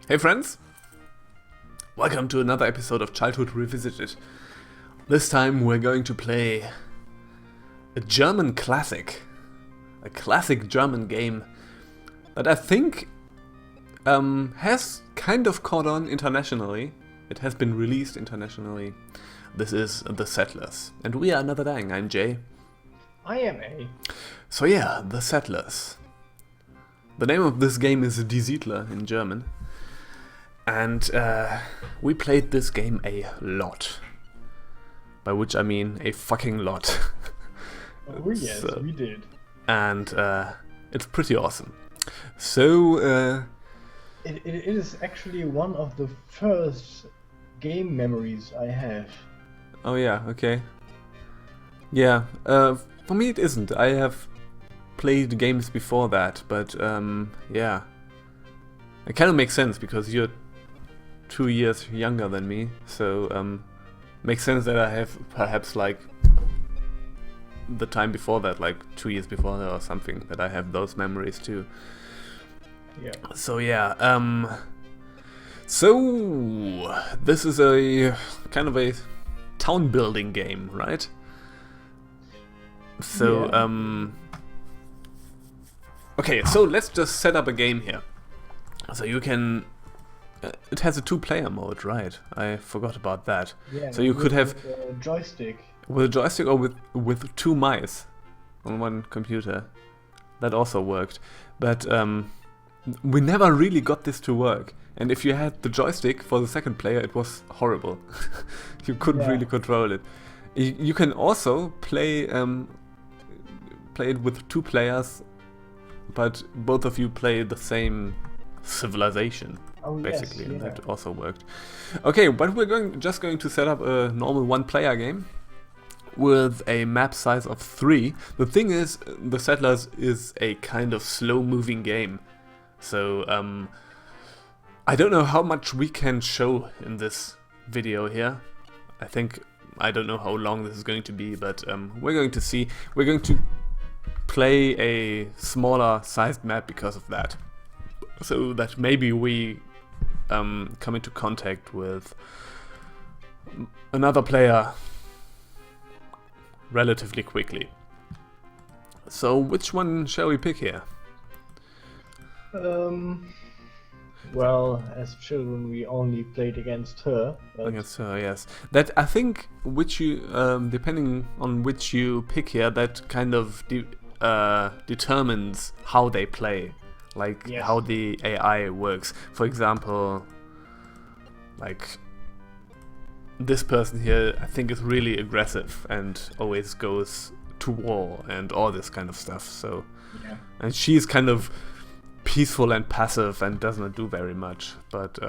Hey friends! Welcome to another episode of Childhood Revisited. This time we're going to play a German classic. A classic German game that I think has kind of caught on internationally. It has been released internationally. This is The Settlers. And we are Another Dang. I'm Jay. I am A. So yeah, The Settlers. The name of this game is Die Siedler in German. And we played this game a lot. By which I mean a fucking lot. Oh yes, we did. And it's pretty awesome. So... It is actually one of the first game memories I have. Oh yeah, okay. Yeah, for me it isn't. I have played games before that, but yeah. It kind of makes sense because you're 2 years younger than me, so makes sense that I have perhaps like the time before that, like 2 years before that or something, that I have those memories too. Yeah. So yeah, so this is a kind of a town building game, right? So okay, so let's just set up a game here. So you can it has a 2-player mode, right? I forgot about that. Yeah, so you could have a joystick. with a joystick or with 2 mice on one computer. That also worked. But we never really got this to work. And if you had the joystick for the second player, it was horrible. You couldn't really control it. You can also play it with 2 players, but both of you play the same civilization, basically, yes, and that also worked. Okay, but we're just going to set up a normal 1-player game with a map size of 3. The thing is, The Settlers is a kind of slow-moving game, so I don't know how much we can show in this video here. I don't know how long this is going to be, but we're going to see. We're going to play a smaller sized map because of that, so that maybe we come into contact with another player relatively quickly. So which one shall we pick here? Well, as children we only played against her. Against her, yes. That I think which you depending on which you pick here, that kind of determines how they play, like how the AI works. For example, like this person here, I think is really aggressive and always goes to war and all this kind of stuff. So, and she's kind of peaceful and passive and does not do very much. But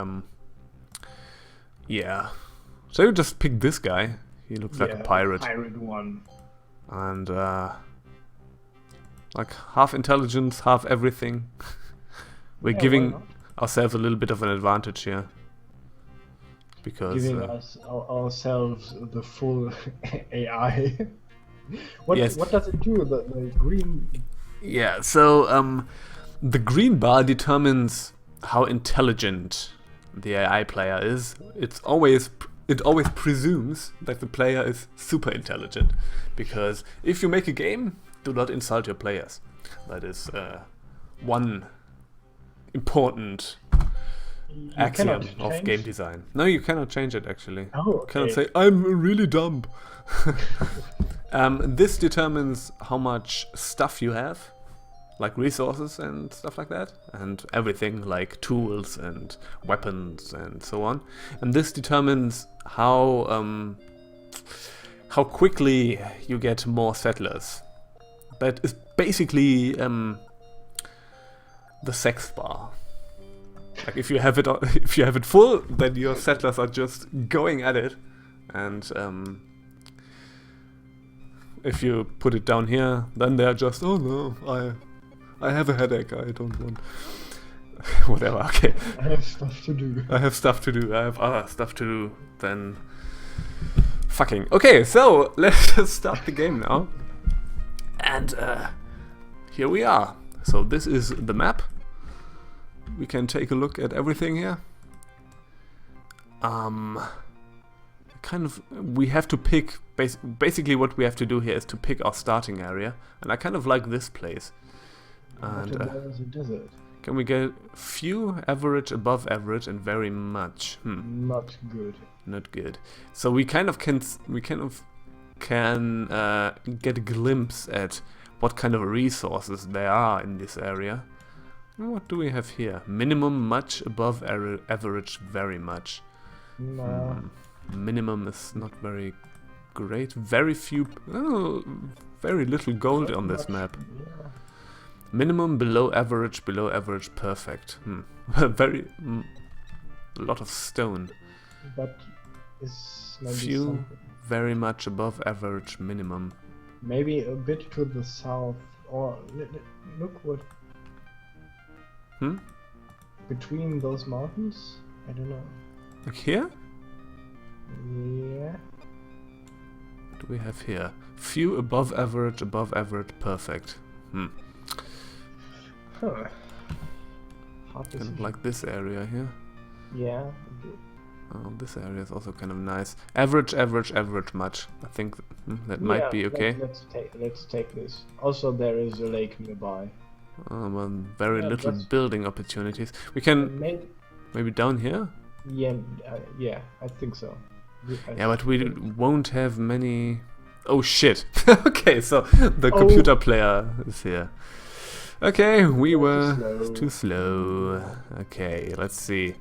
yeah. So you just pick this guy. He looks like a pirate. Pirate one. And like half intelligence, half everything. We're giving ourselves a little bit of an advantage here. Because giving ourselves the full AI. What does it do? The green. Yeah, so the green bar determines how intelligent the AI player is. It always presumes that the player is super intelligent, because if you make a game, do not insult your players. That is one important axiom of game design. No, you cannot change it actually. Oh, okay. You cannot say, I'm really dumb. This determines how much stuff you have, like resources and stuff like that, and everything like tools and weapons and so on. And this determines how quickly you get more settlers. That is basically the sex bar. Like if you have it full, then your settlers are just going at it, and if you put it down here, then they're just, oh no, I have a headache, I don't want whatever. Okay, I have stuff to do. I have other stuff to do than fucking. Okay, so let's just start the game now. And here we are. So this is the map. we can take a look at everything here. We have to pick, basically what we have to do here is to pick our starting area, and I kind of like this place. And There's a desert. can we get few, average, above average, and very much? Not good. Not good. So we kind of can get a glimpse at what kind of resources there are in this area. What do we have here? Minimum, much, above average, very much. No. Minimum is not very great. Very few, very little gold on this map. Yeah. Minimum, below average, perfect. A lot of stone. But it's maybe Few, something. very much above average, minimum. Maybe a bit to the south, or look what between those mountains. I don't know. Like here? Yeah. What do we have here? Few, above average, perfect. Huh. Kind of like this area here. Yeah. Oh, this area is also kind of nice. Average, much. I think that might be okay. Let's take this. Also, there is a lake nearby. Well, very little building opportunities. We can maybe down here. Yeah, I think so. Yeah, but we won't have many. Oh shit! Okay, so the computer player is here. Okay, we were too slow. Okay, let's see.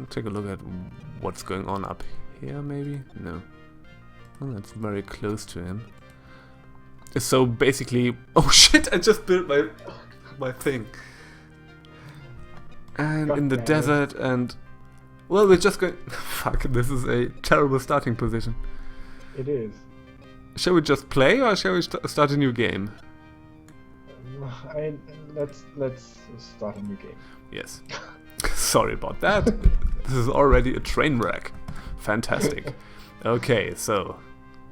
Take a look at what's going on up here, maybe? No. Oh, that's very close to him. So basically... Oh shit, I just built my thing. And in the desert and... Well, we're just going... Fuck, this is a terrible starting position. It is. Shall we just play or shall we start a new game? Let's start a new game. Yes. Sorry about that. This is already a train wreck. Fantastic. Okay, so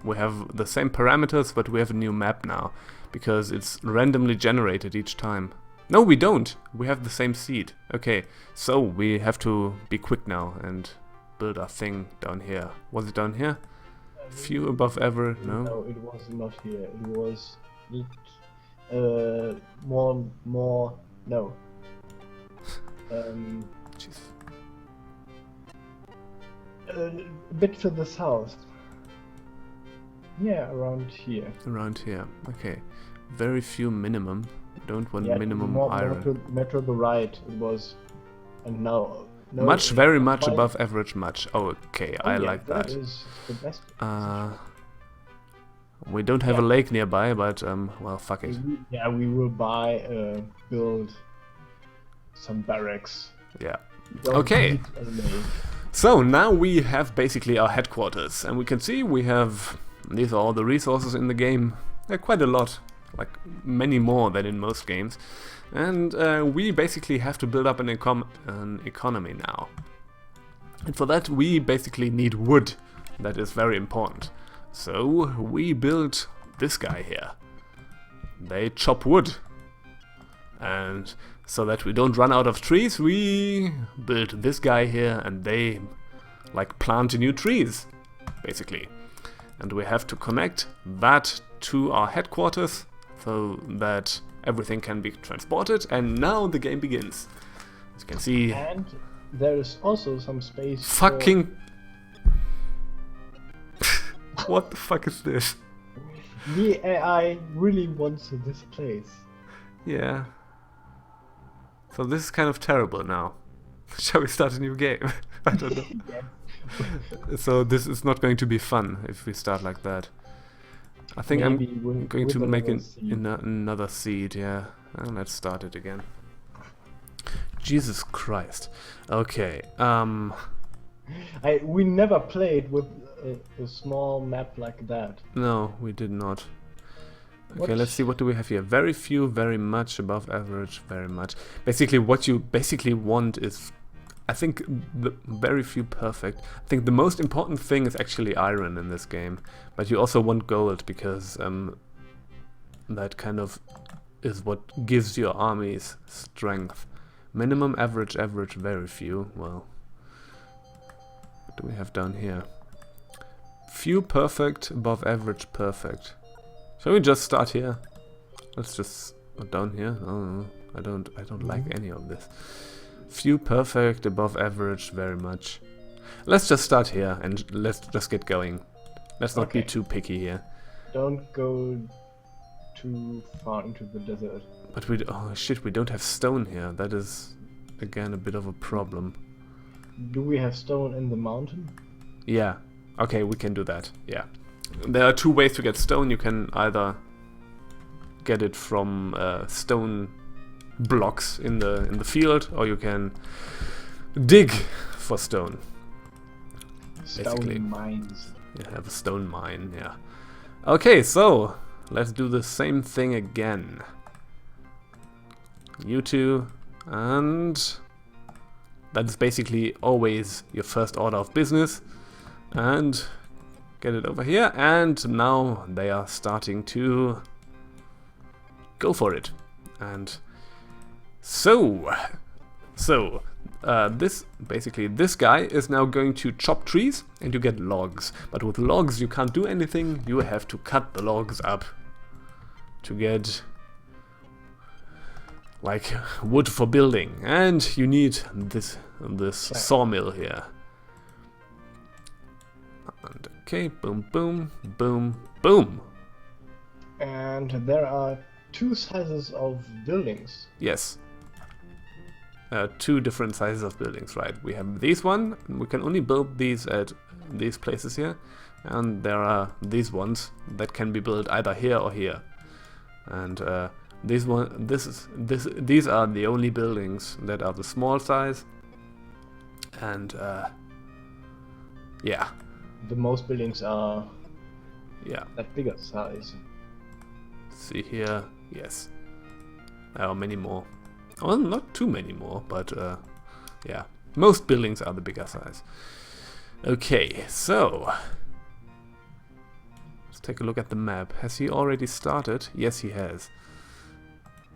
we have the same parameters, but we have a new map now because it's randomly generated each time. No, we don't. We have the same seed. Okay, so we have to be quick now and build our thing down here. Was it down here? Few above average? No. No, it was not here. It was more. No. Jeez. A bit to the south. Yeah, around here. Around here. Okay. Very few minimum. Don't want minimum iron. More to the right. It was, and now. No, much, very much above average. Much. Oh, okay. I like that. That is the best. We don't have a lake nearby, but well, fuck it. Yeah, we will build some barracks. Yeah. Okay. So now we have basically our headquarters, and we can see we have, these are all the resources in the game. They're quite a lot, like many more than in most games. And we basically have to build up an economy now. And for that we basically need wood. That is very important. So we built this guy here. They chop wood. And so that we don't run out of trees, we built this guy here, and they like plant new trees, basically. And we have to connect that to our headquarters so that everything can be transported, and now the game begins. As you can see... And there is also some space fucking... What the fuck is this? The AI really wants this place. Yeah. So this is kind of terrible now. Shall we start a new game? I don't know. Yeah. So this is not going to be fun if we start like that. I think Maybe I'm going to make another seed, yeah. And let's start it again. Jesus Christ. Okay, we never played with a small map like that. No, we did not. Okay, let's see, what do we have here? Very few, very much, above average, very much. Basically, what you basically want is, I think, the very few perfect. I think the most important thing is actually iron in this game. But you also want gold, because that kind of is what gives your armies strength. Minimum, average, average, very few. Well, what do we have down here? Few, perfect, above average, perfect. Shall we just start here? Let's just down here. No, I don't like any of this. Few, perfect, above average, very much. Let's just start here and let's just get going. Let's not be too picky here. Don't go too far into the desert. But oh shit, we don't have stone here. That is again a bit of a problem. Do we have stone in the mountain? Yeah. Okay, we can do that. Yeah. There are two ways to get stone. You can either get it from stone blocks in the field, or you can dig for stone. Basically. Stone mines. You have a stone mine, yeah. Okay, so let's do the same thing again. You two, and that's basically always your first order of business. And get it over here, and now they are starting to go for it. And this guy is now going to chop trees and you get logs. But with logs you can't do anything, you have to cut the logs up to get like wood for building, and you need this sawmill here. And okay, boom, boom, boom, boom. And there are two sizes of buildings. Yes. Two different sizes of buildings, right? We have these one, we can only build these at these places here, and there are these ones that can be built either here or here. And these are the only buildings that are the small size. And yeah. The most buildings are that bigger size. See here, yes. There are many more. Well, not too many more, but yeah. Most buildings are the bigger size. Okay, so let's take a look at the map. Has he already started? Yes, he has.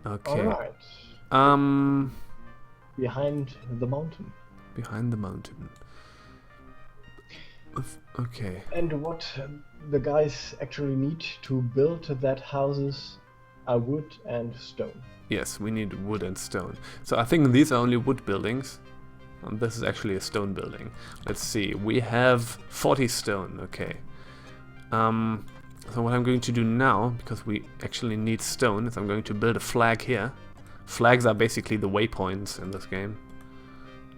Okay. Alright. Behind the mountain. Behind the mountain. Okay. And what the guys actually need to build that houses are wood and stone. Yes, we need wood and stone. So I think these are only wood buildings. And this is actually a stone building. Let's see. We have 40 stone. Okay. So what I'm going to do now, because we actually need stone, is I'm going to build a flag here. Flags are basically the waypoints in this game,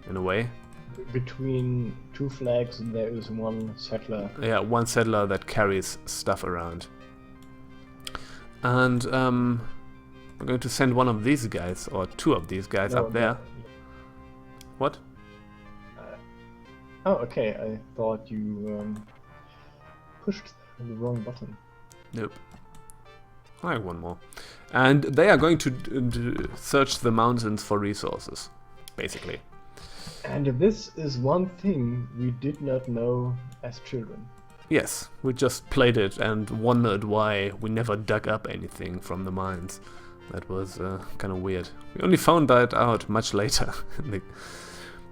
in a way. Between two flags there is one settler. Yeah, one settler that carries stuff around. And I'm going to send one of these guys, or two of these guys up there. What? Oh, okay. I thought you pushed the wrong button. Nope. I have one more. And they are going to search the mountains for resources, basically. And this is one thing we did not know as children. Yes, we just played it and wondered why we never dug up anything from the mines. That was kind of weird. We only found that out much later.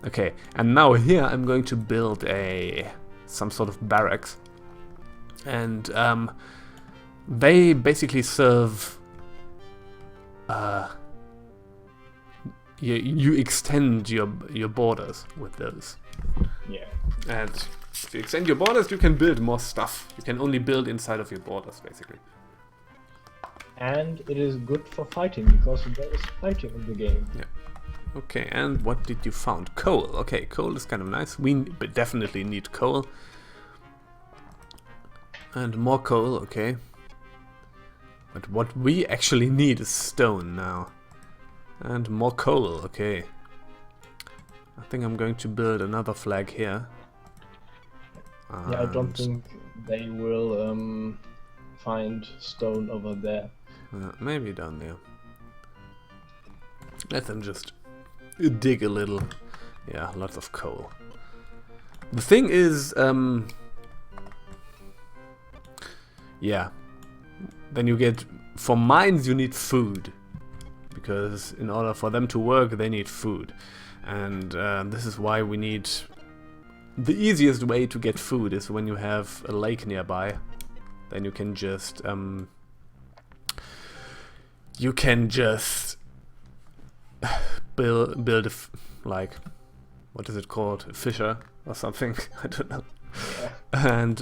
Okay, and now here I'm going to build some sort of barracks. And they basically serve... You extend your borders with those. Yeah. And if you extend your borders, you can build more stuff. You can only build inside of your borders, basically. And it is good for fighting, because there is fighting in the game. Yeah. Okay, and what did you found? Coal. Okay, coal is kind of nice. We definitely need coal. And more coal, okay. But what we actually need is stone now. And more coal, okay. I think I'm going to build another flag here. Yeah, I don't think they will find stone over there. Maybe down there. Let them just dig a little. Yeah, lots of coal. The thing is, yeah. Then you get, for mines you need food. because in order for them to work, they need food. And this is why we need... The easiest way to get food is when you have a lake nearby. Then you can just... build a like... What is it called? A fisher or something? I don't know. Yeah. And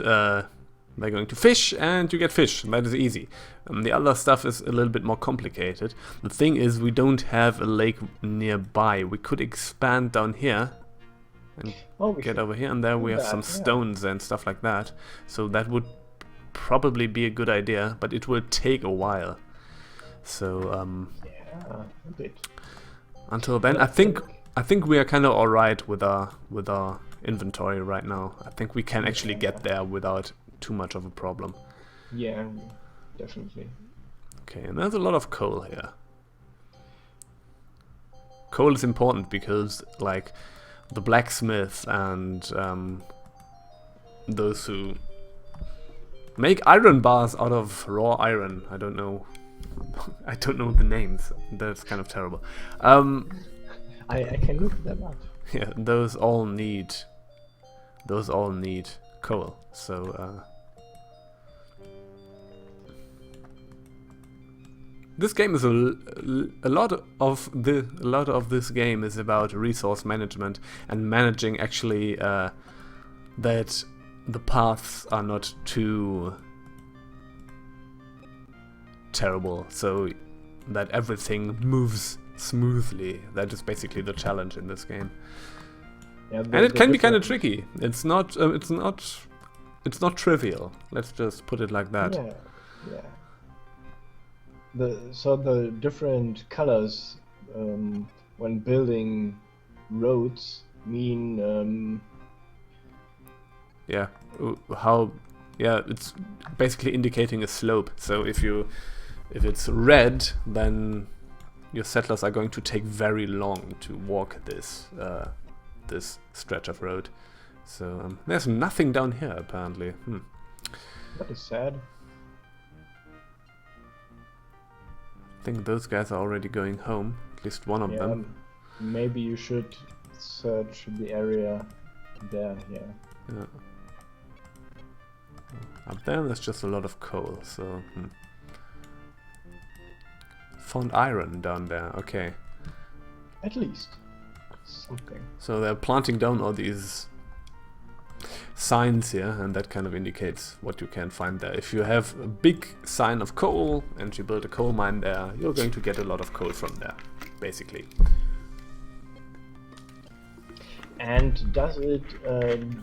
they're going to fish, and you get fish. That is easy. The other stuff is a little bit more complicated. The thing is, we don't have a lake nearby. We could expand down here and get over here, and there we have some stones and stuff like that. So that would probably be a good idea, but it will take a while. So yeah, a bit. Until then, I think we are kind of alright with our inventory right now. I think we can actually get there without too much of a problem. Yeah, definitely. Okay, and there's a lot of coal here. Coal is important because, like, the blacksmiths and those who make iron bars out of raw iron. I don't know. I don't know the names. That's kind of terrible. I can look them up. Yeah, those all need coal. So this game is a lot of this game is about resource management and managing actually that the paths are not too terrible, so that everything moves smoothly. That is basically the challenge in this game. Yeah, And it can be kind of tricky. It's not trivial. Let's just put it like that. Yeah, yeah. So the different colors when building roads mean Yeah. Yeah, it's basically indicating a slope. So if it's red, then your settlers are going to take very long to walk this stretch of road. So there's nothing down here apparently. That is sad. I think those guys are already going home. At least one of them. Maybe you should search the area there. Yeah. Up there's just a lot of coal. So found iron down there. Okay. At least something. So they're planting down all these signs here, and that kind of indicates what you can find there. If you have a big sign of coal and you build a coal mine there, you're going to get a lot of coal from there, basically. And does it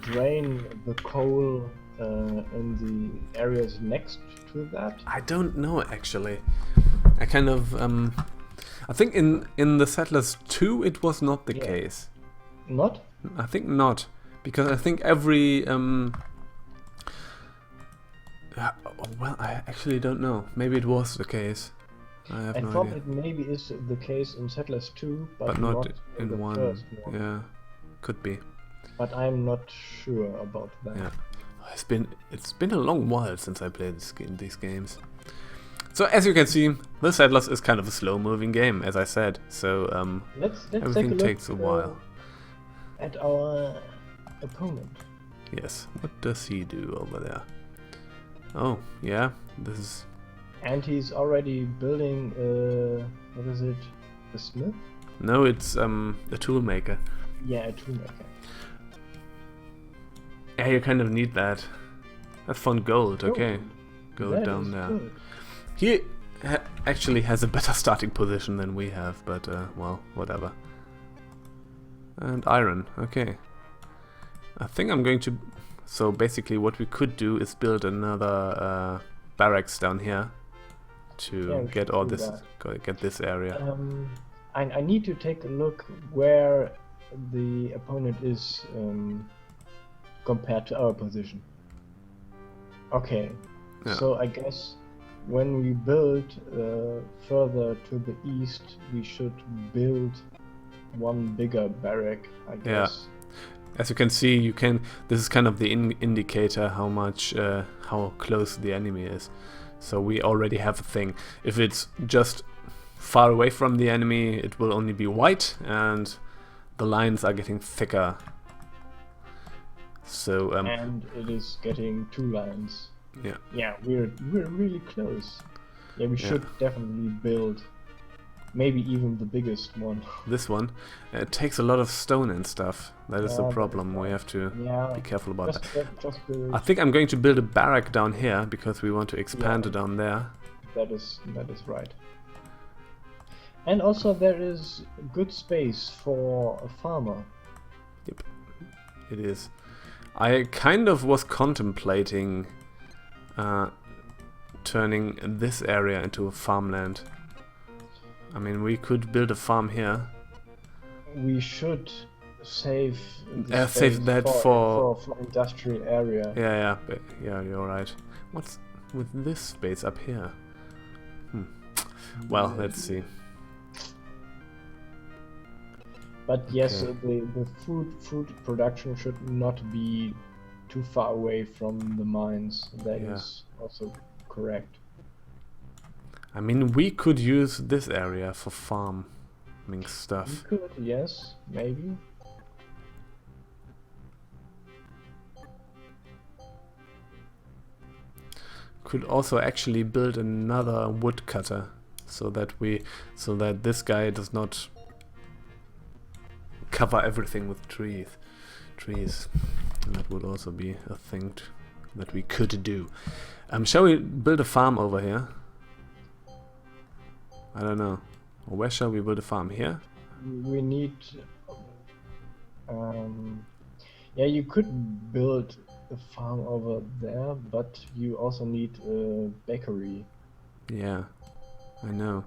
drain the coal in the areas next to that? I don't know actually. I kind of I think in the Settlers 2 it was not the case. Not? I think not, because I think every well, I actually don't know. Maybe it was the case. I have no thought idea. it maybe is the case in Settlers 2, but not in the 1. first one. Yeah, could be. But I'm not sure about that. Yeah, it's been a long while since I played these games. So as you can see, the Settlers is kind of a slow-moving game, as I said. So let's everything take a takes a while. At our opponent. Yes. What does he do over there? Oh, yeah. This is. And he's already building. What is it? A smith? No, it's a tool maker. Yeah, a tool maker. Yeah, you kind of need that. I found gold. Okay, gold down there. Good. He actually has a better starting position than we have, but well, whatever. And iron. Okay. I think I'm going to. So basically, what we could do is build another barracks down here to get all this, get this area. I need to take a look where the opponent is compared to our position. Okay, so I guess when we build further to the east, we should build one bigger barrack, I guess. As you can see, this is kind of the indicator how much, how close the enemy is. So we already have a thing. If it's just far away from the enemy, it will only be white, and the lines are getting thicker. So and it is getting 2 lines. yeah. Yeah, we're really close. Yeah, we should definitely build maybe even the biggest one. This one, it takes a lot of stone and stuff. That is the problem. We have to be careful about that. Just build. I think I'm going to build a barrack down here because we want to expand it down there. That is right. And also there is good space for a farmer. Yep, it is. I kind of was contemplating turning this area into a farmland. I mean, we could build a farm here. We should save save that for industrial area. Yeah, you're right. What's with this space up here? Well, let's see. But yes, the food production should not be too far away from the mines. That is also correct. I mean, we could use this area for farming stuff. We could, yes, maybe. Could also actually build another woodcutter, so that this guy does not cover everything with trees. And that would also be a thing that we could do. Shall we build a farm over here? I don't know. Or where shall we build a farm? Here? We need... yeah, you could build a farm over there, but you also need a bakery. Yeah, I know.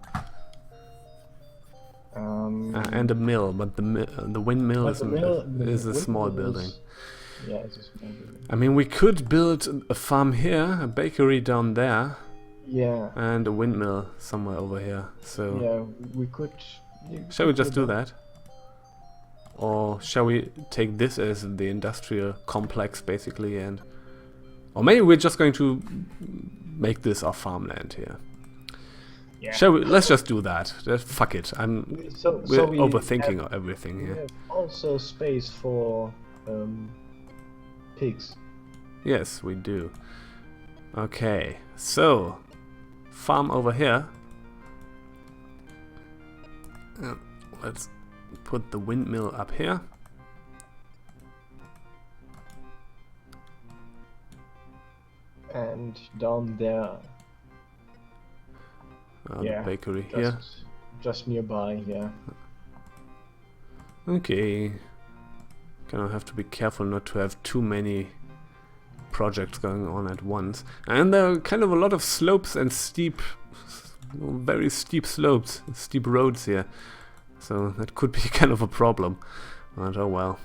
And a mill, but the windmill is a small building. Yeah, it's a small building. I mean, we could build a farm here, a bakery down there. Yeah. And a windmill somewhere over here. So yeah, we could. Shall we just do that? Or shall we take this as the industrial complex, basically, or maybe we're just going to make this our farmland here. Yeah. Shall we? Let's just do that. Fuck it. We're we overthinking everything here. We have also space for pigs. Yes, we do. Okay, so farm over here. Let's put the windmill up here. And down there. The bakery here. Just nearby, yeah. Okay. Gonna have to be careful not to have too many projects going on at once. And there are kind of a lot of slopes and very steep slopes, steep roads here. So that could be kind of a problem. But oh well.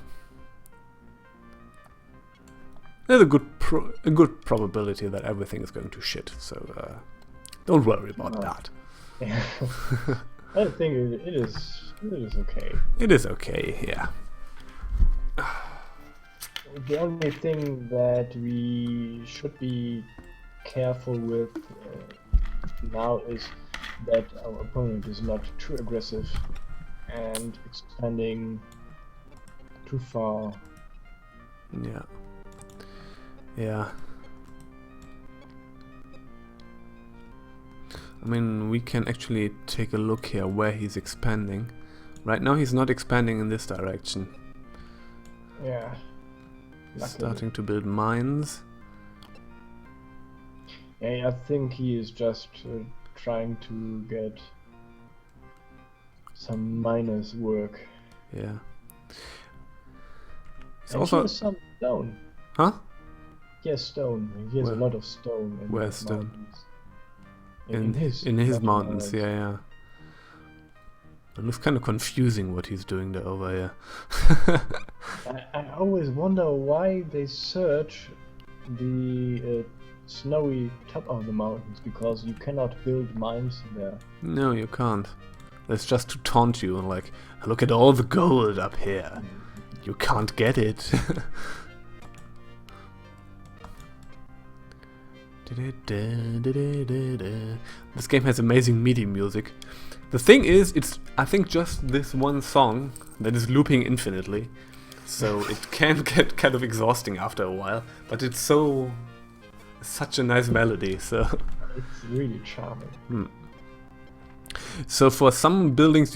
There's a good probability that everything is going to shit. So don't worry about that. I think it is okay. It is okay, yeah. The only thing that we should be careful with now is that our opponent is not too aggressive and expanding too far. Yeah. Yeah. I mean, we can actually take a look here where he's expanding. Right now he's not expanding in this direction. Yeah. He's starting to build mines. Yeah, I think he is just trying to get some miners work. Yeah. It's and also he has some stone. Huh? He has stone. He has a lot of stone. Where's stone? Mountains. In his mountains, yeah. It looks kind of confusing what he's doing there over here. I always wonder why they search the snowy top of the mountains, because you cannot build mines there. No, you can't. That's just to taunt you and like, look at all the gold up here. You can't get it. This game has amazing MIDI music. The thing is, it's I think just this one song that is looping infinitely, so it can get kind of exhausting after a while. But it's such a nice melody, so It's really charming. So for some buildings,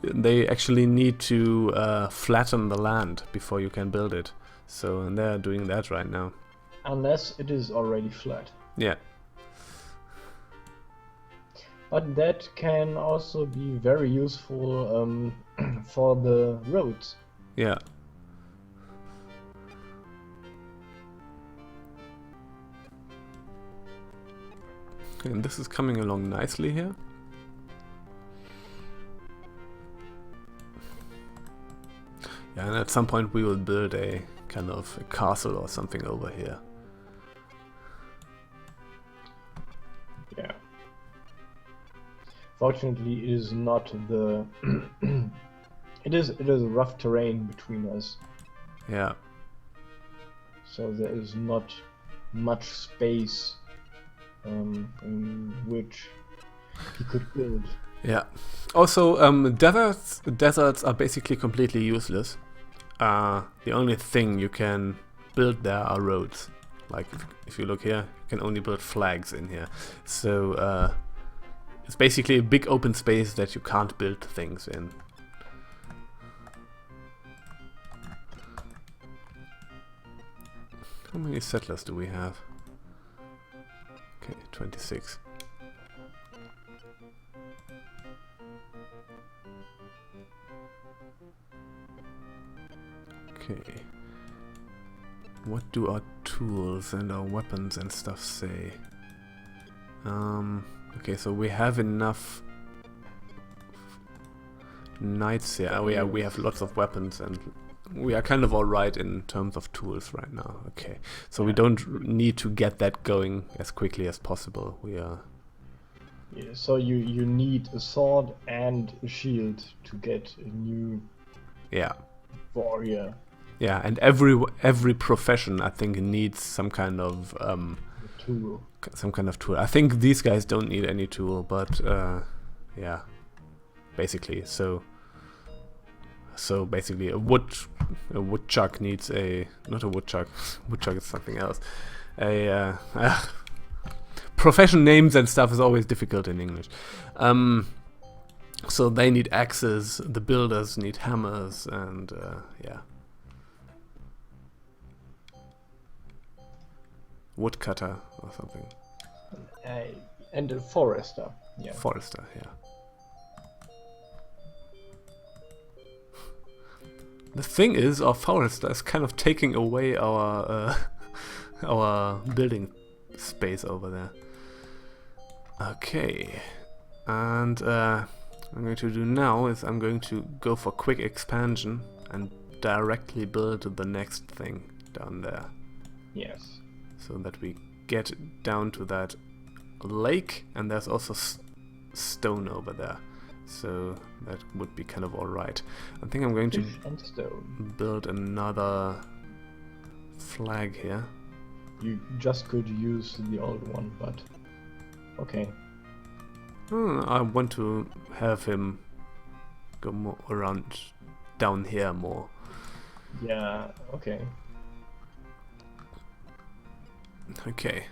they actually need to flatten the land before you can build it. So they're doing that right now. Unless it is already flat. Yeah. But that can also be very useful for the roads. Yeah. And this is coming along nicely here. Yeah, and at some point we will build a kind of a castle or something over here. Yeah. Fortunately, it is not the. it is rough terrain between us. Yeah. So there is not much space in which he could build. Yeah. Also, deserts are basically completely useless. The only thing you can build there are roads. Like if you look here, you can only build flags in here. So it's basically a big open space that you can't build things in. How many settlers do we have? Okay, 26. Okay. What do our tools and our weapons and stuff say? Okay, so we have enough knights here. Oh yeah, we have lots of weapons and we are kind of alright in terms of tools right now. Okay, so we don't need to get that going as quickly as possible. We are... Yeah, so you need a sword and a shield to get a new warrior. Yeah, and every profession I think needs some kind of tool. Some kind of tool. I think these guys don't need any tool, but yeah, basically. So basically, a woodchuck needs not a woodchuck. Woodchuck is something else. Profession names and stuff is always difficult in English. So they need axes. The builders need hammers, and yeah. Woodcutter or something. And a forester. Yeah. Forester, yeah. The thing is, our forester is kind of taking away our our building space over there. Okay, and what I'm going to do now is I'm going to go for quick expansion and directly build the next thing down there. Yes. So that we get down to that lake, and there's also stone over there. So that would be kind of alright. I think I'm going to build another flag here. You just could use the old one, but okay. I want to have him go more around down here more. Yeah, okay. Okay.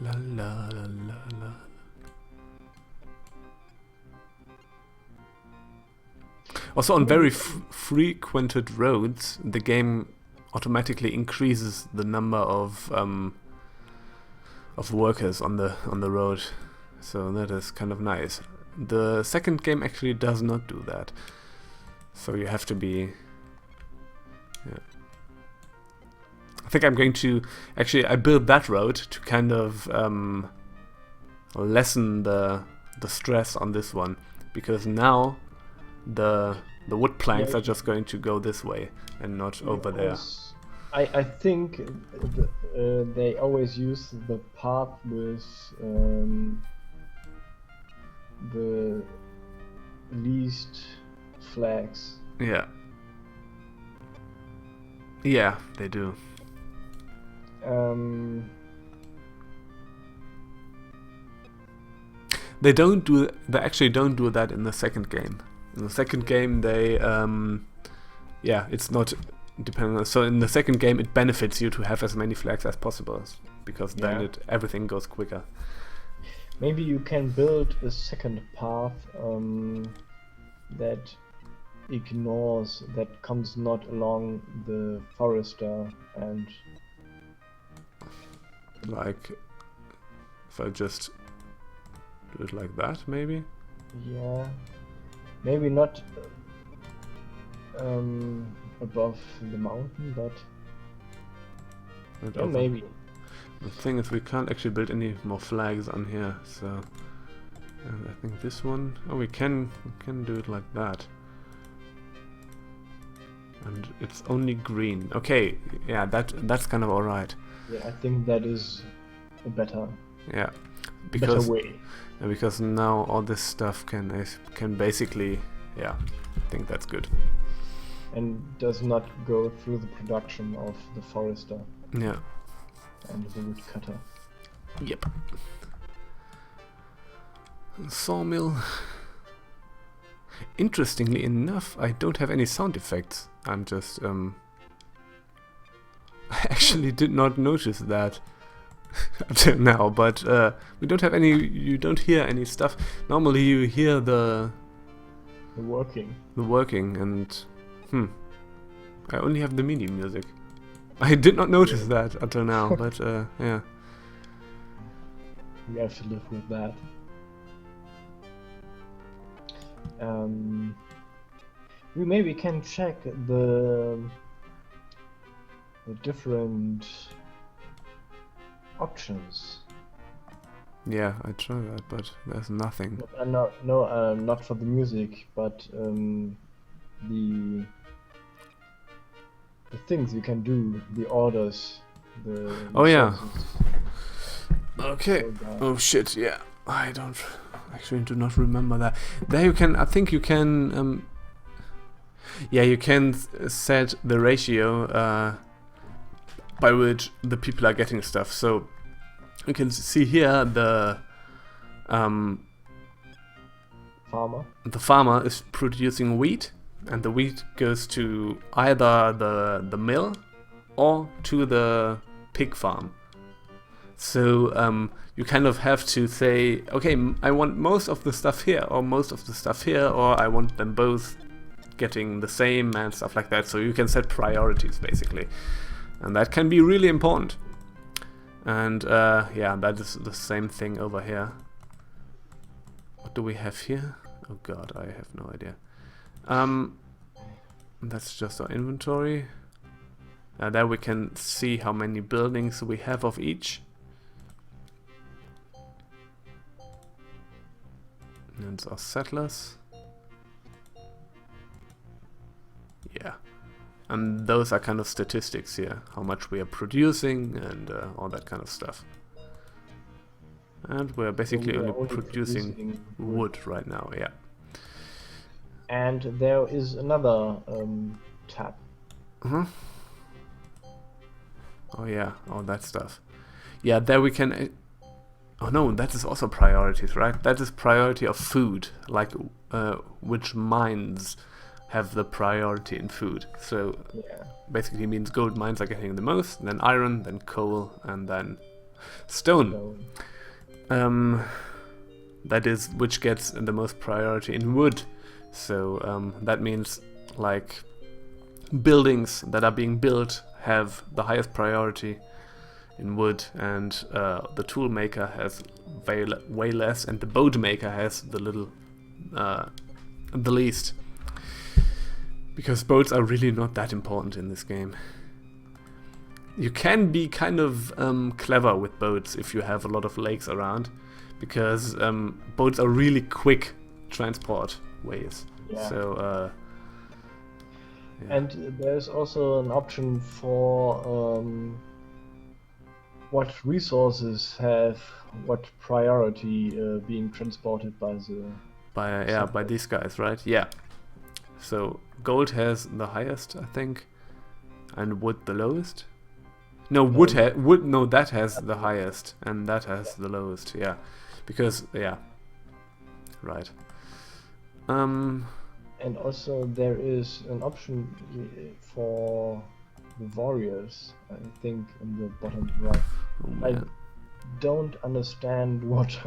La la la la la. Also, on very frequented roads, the game automatically increases the number of workers on the road, so that is kind of nice. The second game actually does not do that, so you have to be. Yeah. I think I'm going to I built that road to kind of lessen the stress on this one, because now the wood planks are just going to go this way and not over there. I think they always use the path with the least flags. Yeah. Yeah, they do. They don't do. They actually don't do that in the second game. In the second game, they yeah, it's not dependent. So in the second game, it benefits you to have as many flags as possible, because then everything goes quicker. Maybe you can build a second path that ignores, that comes not along the forester, and like if I just do it like that, maybe. Yeah, maybe not above the mountain, but yeah, maybe. The thing is, we can't actually build any more flags on here, so and I think this one. Oh, we can do it like that. And it's only green. Okay, yeah, that's kind of alright. Yeah, I think that is a better. Yeah, because better way. Because now all this stuff can basically, yeah, I think that's good. And does not go through the production of the forester. Yeah. And the woodcutter. Yep. Sawmill. Interestingly enough, I don't have any sound effects. I'm just I actually did not notice that until now, but we don't have any. You don't hear any stuff. Normally, you hear the working. The working, and I only have the MIDI music. I did not notice that until now, but yeah. We have to live with that. We maybe can check the different options. Yeah, I try that, but there's nothing. No, not for the music, but the things you can do, the orders, the oh yeah. Resources. Okay. Oh shit. Yeah, I don't actually do not remember that. There you can. I think you can. Yeah, you can set the ratio by which the people are getting stuff. So you can see here the farmer. The farmer is producing wheat, and the wheat goes to either the mill or to the pig farm. So you kind of have to say, okay, I want most of the stuff here, or most of the stuff here, or I want them both getting the same and stuff like that. So you can set priorities basically, and that can be really important. And yeah, that is the same thing over here. What do we have here? Oh god, I have no idea. That's just our inventory. There we can see how many buildings we have of each. And our settlers. Yeah. And those are kind of statistics here. How much we are producing and all that kind of stuff. And we're basically So we are only producing wood right now, yeah. And there is another tab. Oh yeah, all that stuff. Yeah, there we can... Oh no, that is also priorities, right? That is priority of food, like which mines have the priority in food. So Yeah. basically means gold mines are getting the most, then iron, then coal, and then stone. That is which gets the most priority in wood. So that means like buildings that are being built have the highest priority in wood, and the tool maker has way less, and the boat maker has the least. Because boats are really not that important in this game. You can be kind of clever with boats if you have a lot of lakes around, because boats are really quick transport ways. Yeah. So yeah. And there's also an option for what resources have what priority being transported by the... by these guys, right? Yeah. So gold has the highest, I think, and wood the lowest. No, wood that has the highest, and that has the lowest. Yeah, because yeah, Right. And also there is an option for the warriors, I think, in the bottom right. Oh, I man. don't understand what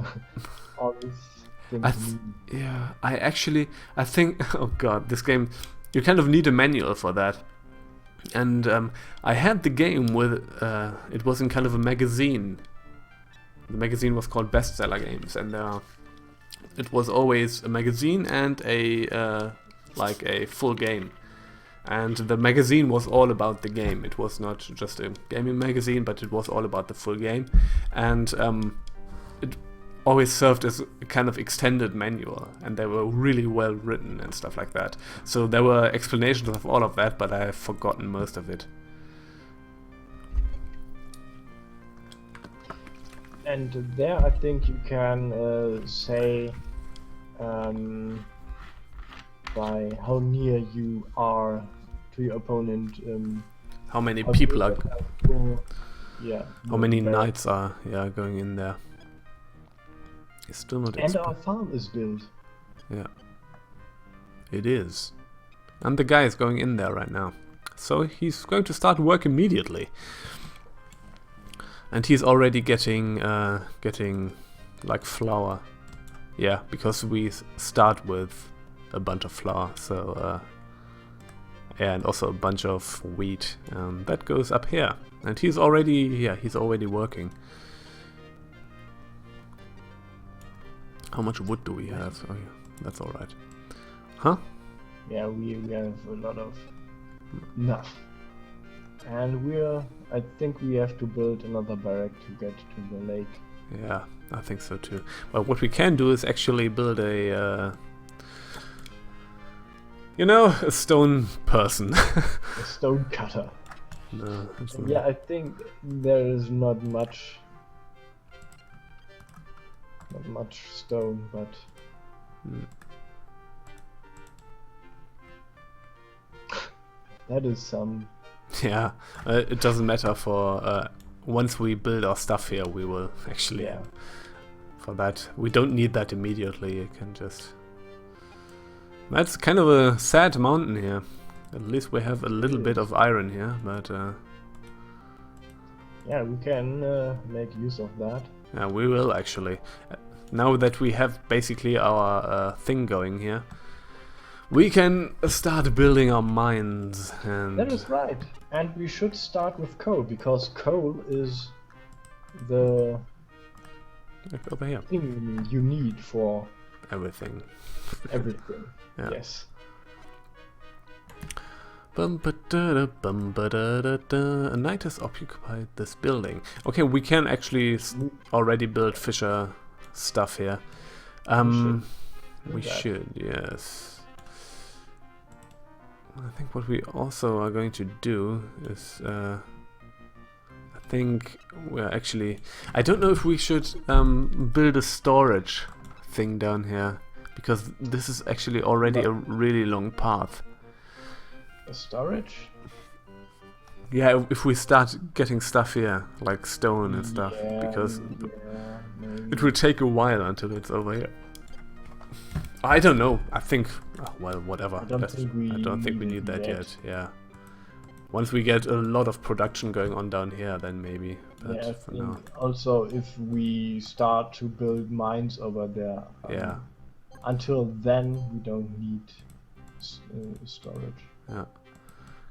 all these things mean. Yeah, I think, oh god, this game, you kind of need a manual for that. And I had the game with, it was in kind of a magazine. The magazine was called Bestseller Games, and it was always a magazine and like a full game. And the magazine was all about the game. It was not just a gaming magazine, but it was all about the full game. And it always served as a kind of extended manual, and they were really well written and stuff like that. So there were explanations of all of that, but I have forgotten most of it. And there I think you can say by how near you are to your opponent. How many how people good are... yeah. How many knights are going in there? It's still not... And our farm is built. Yeah. It is. And the guy is going in there right now. So he's going to start work immediately. And he's already getting like flour. Yeah, because we start with a bunch of flour. So yeah, and also a bunch of wheat. That goes up here. And he's already working. How much wood do we have? Oh yeah, that's all right. Huh? Yeah, we have a lot of enough. And I think we have to build another barrack to get to the lake. Yeah, I think so too. Well, what we can do is actually build a, a stone person. A stone cutter. No, it's not. Yeah, I think there is not much stone, but that is some. Yeah, it doesn't matter for once we build our stuff here, we will actually. Yeah. For that, we don't need that immediately. You can just. That's kind of a sad mountain here. At least we have a little bit of iron here, but. Yeah, we can make use of that. Yeah, we will actually. Now that we have basically our thing going here, we can start building our mines. And that is right. And we should start with coal, because coal is the like over here. thing you need for Everything. everything. Yeah. Yes. A knight has occupied this building. Okay, we can actually already build fisher stuff here. We should, yes. I think what we also are going to do is, I think we're actually... I don't know if we should build a storage thing down here, because this is actually already a really long path. A storage? Yeah, if we start getting stuff here, like stone and stuff, because it will take a while until it's over here. I don't know. I think, well, whatever. I don't think we need that yet. Yeah. Once we get a lot of production going on down here, then maybe. But yeah, for now. Also, if we start to build mines over there, yeah. Until then, we don't need storage. Yeah.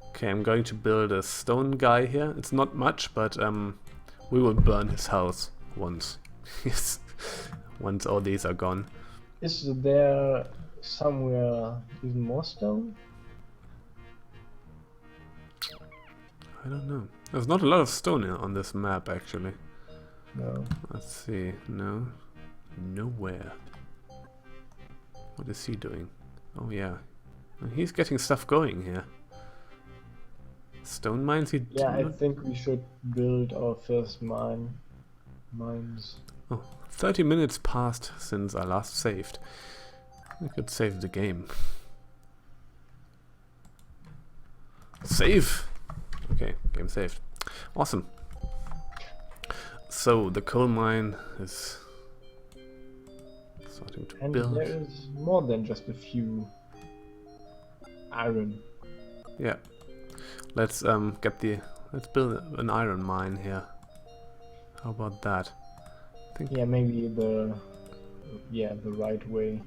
Okay, I'm going to build a stone guy here. It's not much, but we will burn his house once. Yes. Once all these are gone. Is there somewhere even more stone? I don't know. There's not a lot of stone on this map, actually. No. Let's see. No. Nowhere. What is he doing? Oh, yeah. He's getting stuff going here. Stone mines? Yeah, I think we should build our first mines. Oh, 30 minutes passed since I last saved. We could save the game. Save! Okay, game saved. Awesome. So, the coal mine is starting to And build. there is more than just a few iron. Yeah. Let's let's build an iron mine here. How about that? I think Yeah, maybe the right way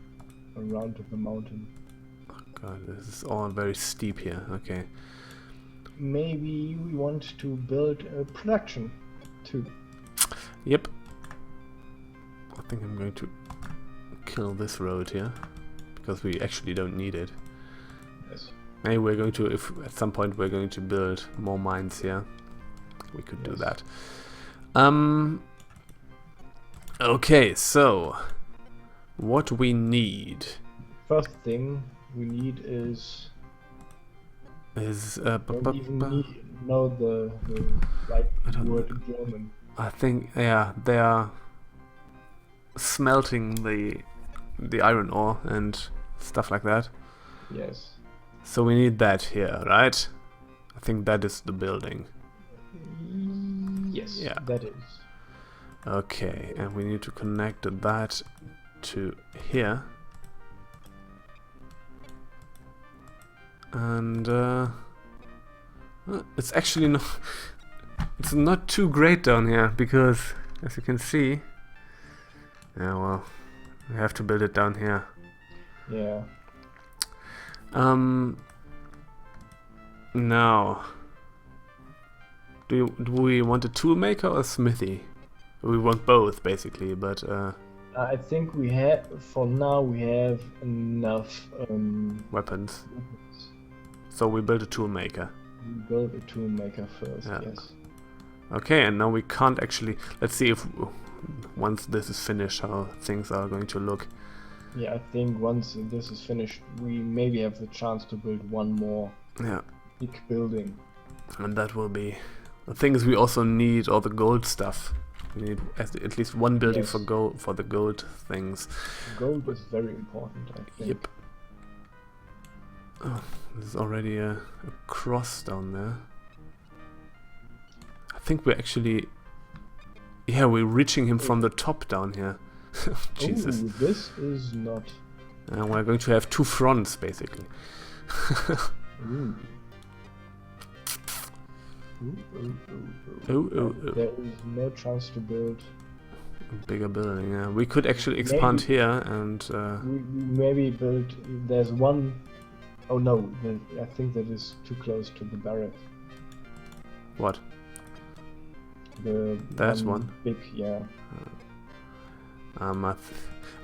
around to the mountain. God, this is all very steep here. Okay. Maybe we want to build a production too. Yep. I think I'm going to kill this road here because we actually don't need it. Yes. Maybe we're going to, if at some point we're going to build more mines here, we could do that. Okay, so what we need First thing we need is is don't even know the right word in German. I think, yeah, they are smelting the iron ore and stuff like that. Yes. So we need that here, right? I think that is the building. Yes, Yeah. that is. Okay, and we need to connect that to here. And it's actually not it's not too great down here because, as you can see, yeah, well, we have to build it down here. Yeah. Now, do we want a tool maker or a smithy? We want both, basically, but I think we have, for now, we have enough weapons. So we build a tool maker. We build a tool maker first, Yeah. yes. Okay, and now we can't actually. Let's see if once this is finished, how things are going to look. Yeah, I think once this is finished, we maybe have the chance to build one more Yeah, big building. and that will be the things we also need, all the gold stuff. We need at least one building Yes. for the gold things. Gold is very important, I think. Yep. Oh, there's already a cross down there. I think we're actually... Yeah, we're reaching him from the top down here. Jesus. Ooh, this is not... And we're going to have two fronts, basically. Ooh. There is no chance to build... A bigger building, yeah. We could actually expand here and... We maybe build... There's one... Oh no, I think that is too close to the barrack. What? The That one? Big, yeah. I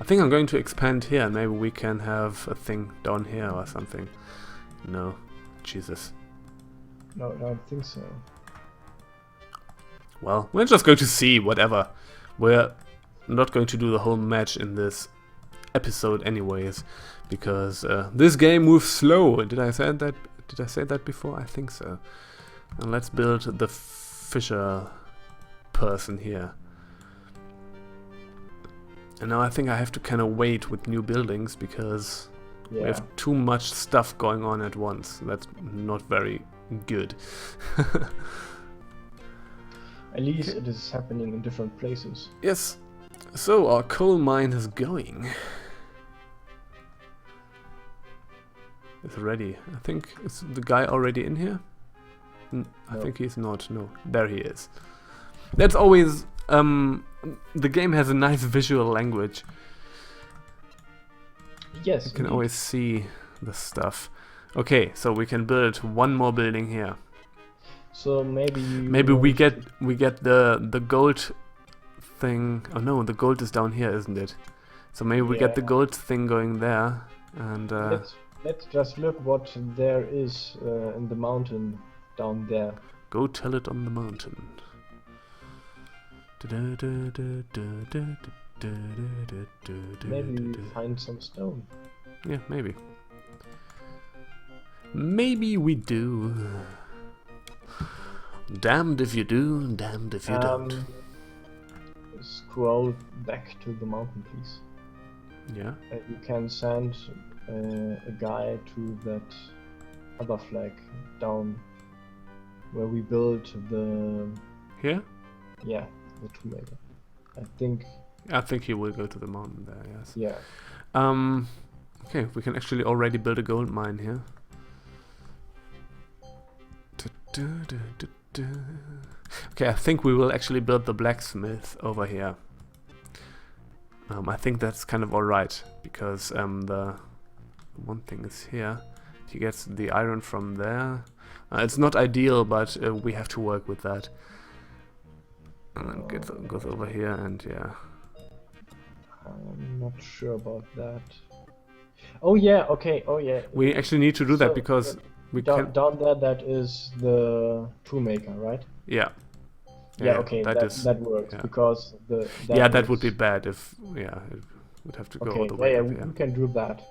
think I'm going to expand here. Maybe we can have a thing down here or something. No. Jesus. No, I don't think so. Well, we're just going to see, whatever. We're not going to do the whole match in this episode anyways, because this game moves slow. Did I say that? Did I say that before? I think so. And let's build the fisher person here. And now I think I have to kind of wait with new buildings because we have too much stuff going on at once. That's not very good. At least it is happening in different places. Yes. So our coal mine is going. It's ready. I think, is the guy already in here? I think he's not. No, there he is. That's always... the game has a nice visual language. Yes. You can always see the stuff. Okay, so we can build one more building here. So maybe we get the gold thing. Oh no, the gold is down here, isn't it? So maybe we get the gold thing going there, and let's just look what there is in the mountain down there. Go tell it on the mountain. Maybe we find some stone. Yeah, maybe. Maybe we do. Damned if you do, damned if you don't. Scroll back to the mountain, please. Yeah. You can send a guy to that other flag down where we built the... Here? Yeah, the toolmaker. I think I think he will go to the mountain there, yes. Yeah. Okay, we can actually already build a gold mine here. Okay, I think we will actually build the blacksmith over here. I think that's kind of alright, because the one thing is here. He gets the iron from there. It's not ideal, but we have to work with that. And then goes over here, and yeah. I'm not sure about that. Oh yeah, okay, oh yeah. We actually need to do that because we can... Down there, that is the tool maker, right? Yeah. Yeah, okay, that works, because that would be bad if... Yeah, it would have to go all the way up here. We can do that.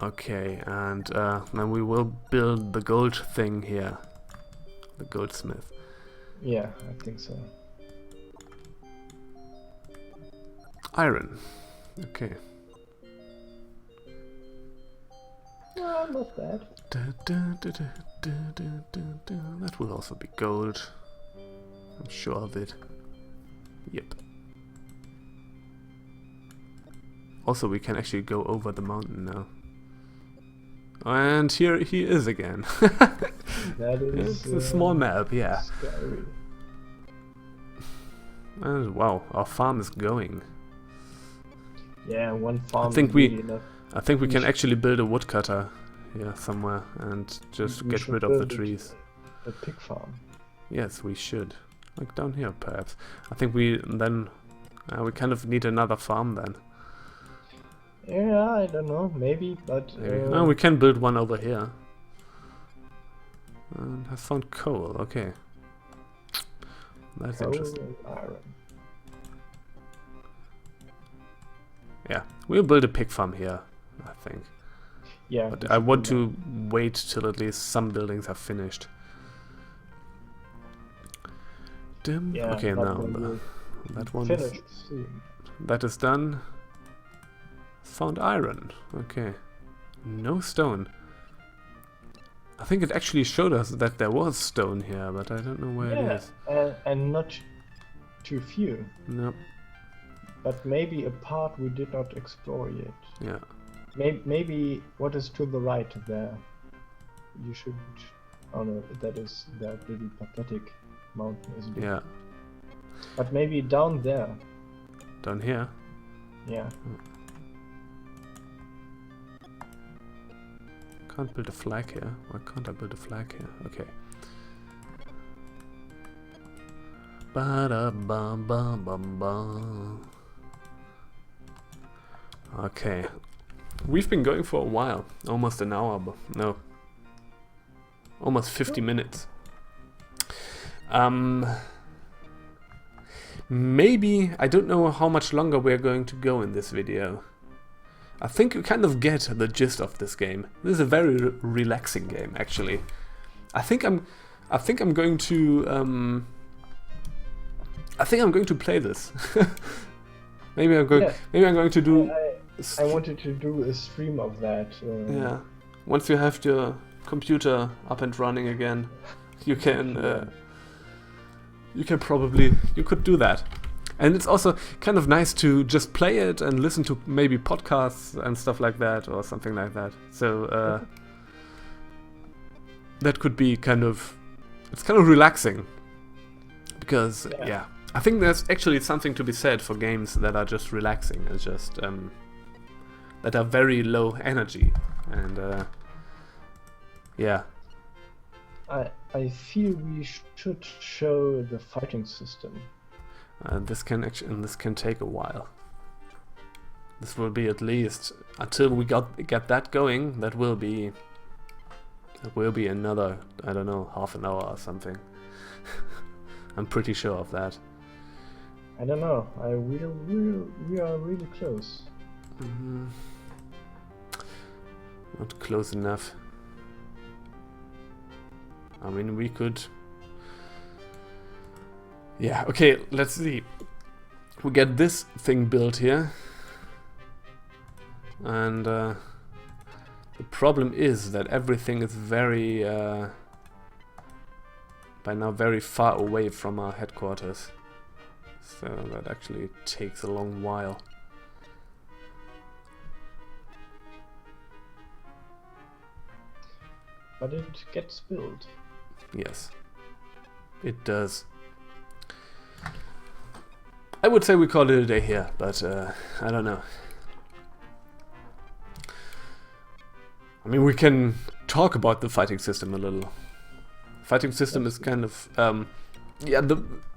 Okay, and then we will build the gold thing here. The goldsmith. Yeah, I think so. Iron. Okay. Not bad. That will also be gold. I'm sure of it. Yep. Also, we can actually go over the mountain now. And here he is again. That is... It's a small map, yeah. Scary. And wow, our farm is going. Yeah, one farm. I think we can actually build a woodcutter here somewhere and just get rid of the trees. A pig farm. Yes, we should. Like down here, perhaps. I think we then... we kind of need another farm then. Yeah, I don't know, maybe, but... Oh, we can build one over here. And have found coal, okay. That's coal interesting. And iron. Yeah, we'll build a pig farm here, I think. Yeah. But I want to wait till at least some buildings are finished. Yeah, okay, now that one is... That is done. Found iron. Okay. No stone. I think it actually showed us that there was stone here, but I don't know where it is. And not too few. Nope. But maybe a part we did not explore yet. Yeah. Maybe what is to the right there? You should... Oh no, that is that really pathetic mountain, isn't it? Yeah. But maybe down there. Down here? Yeah. Can't build a flag here. Why can't I build a flag here? Okay. Ba-da-bum-bum-bum-bum. Okay. We've been going for a while. Almost an hour, but no. Almost 50 minutes. Maybe, I don't know how much longer we're going to go in this video. I think you kind of get the gist of this game. This is a very relaxing game, actually. I think I'm going to play this. Maybe I'm going to do. I wanted to do a stream of that. Yeah. Once you have your computer up and running again, you can you could do that. And it's also kind of nice to just play it and listen to maybe podcasts and stuff like that or something like that. So that could be it's kind of relaxing. Because, yeah, I think there's actually something to be said for games that are just relaxing. It's just, that are very low energy. And, yeah. I feel we should show the fighting system. This can take a while. This will be at least until we get that going. That will be another, I don't know, half an hour or something. I'm pretty sure of that. I don't know. We are really close. Not close enough. I mean, we could. Yeah, okay, let's see. We get this thing built here. And the problem is that everything is very, by now very far away from our headquarters. so that actually takes a long while. But it gets built. Yes, it does. I would say we call it a day here, but I don't know. I mean, we can talk about the fighting system a little. Fighting system is kind of, yeah,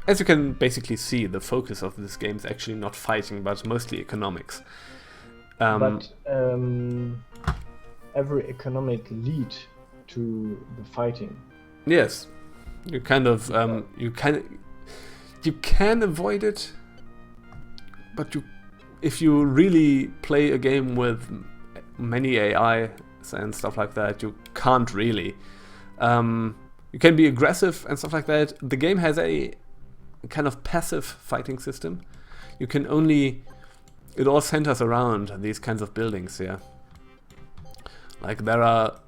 as you can basically see, the focus of this game is actually not fighting, but mostly economics. But every economic lead to the fighting. Yes, you kind of, you can avoid it, but if you really play a game with many AI and stuff like that, you can't really. You can be aggressive and stuff like that. The game has a kind of passive fighting system. You can only... It all centers around these kinds of buildings, yeah. Like there are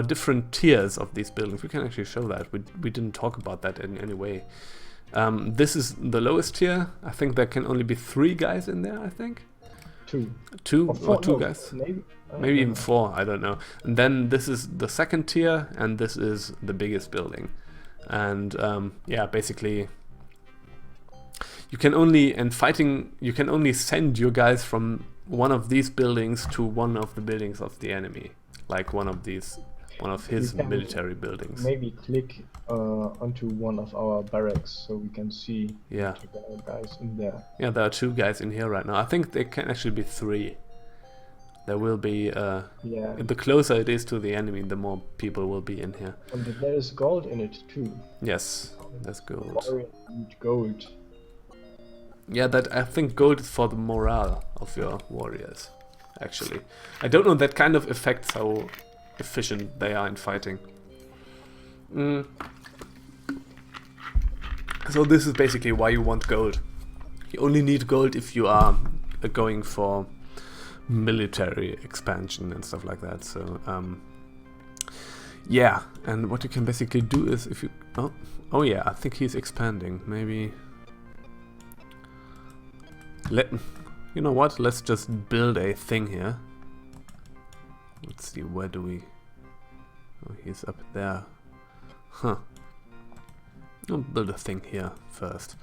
different tiers of these buildings. We can actually show that. We didn't talk about that in any way. This is the lowest tier. I think there can only be 3 guys in there, I think. 2. 2 or 2 no, guys? Maybe Even 4, I don't know. And then this is the second tier, and this is the biggest building. And yeah, basically, you can only send your guys from one of these buildings to one of the buildings of the enemy, like one of his military buildings. Maybe click onto one of our barracks so we can see Yeah. the guys in there. Yeah, there are 2 guys in here right now. I think there can actually be 3. There will be, Yeah. the closer it is to the enemy, the more people will be in here. And there is gold in it too. Yes, that's gold. Warriors need gold. Yeah, that I think gold is for the morale of your warriors, actually. I don't know, that kind of affects how efficient they are in fighting. So this is basically why you want gold. You only need gold if you are going for military expansion and stuff like that. So yeah, and what you can basically do is if you oh yeah, I think he's expanding. Maybe you know what? Let's just build a thing here. Let's see, where do we? Oh, he's up there. Huh. I'll build a thing here first.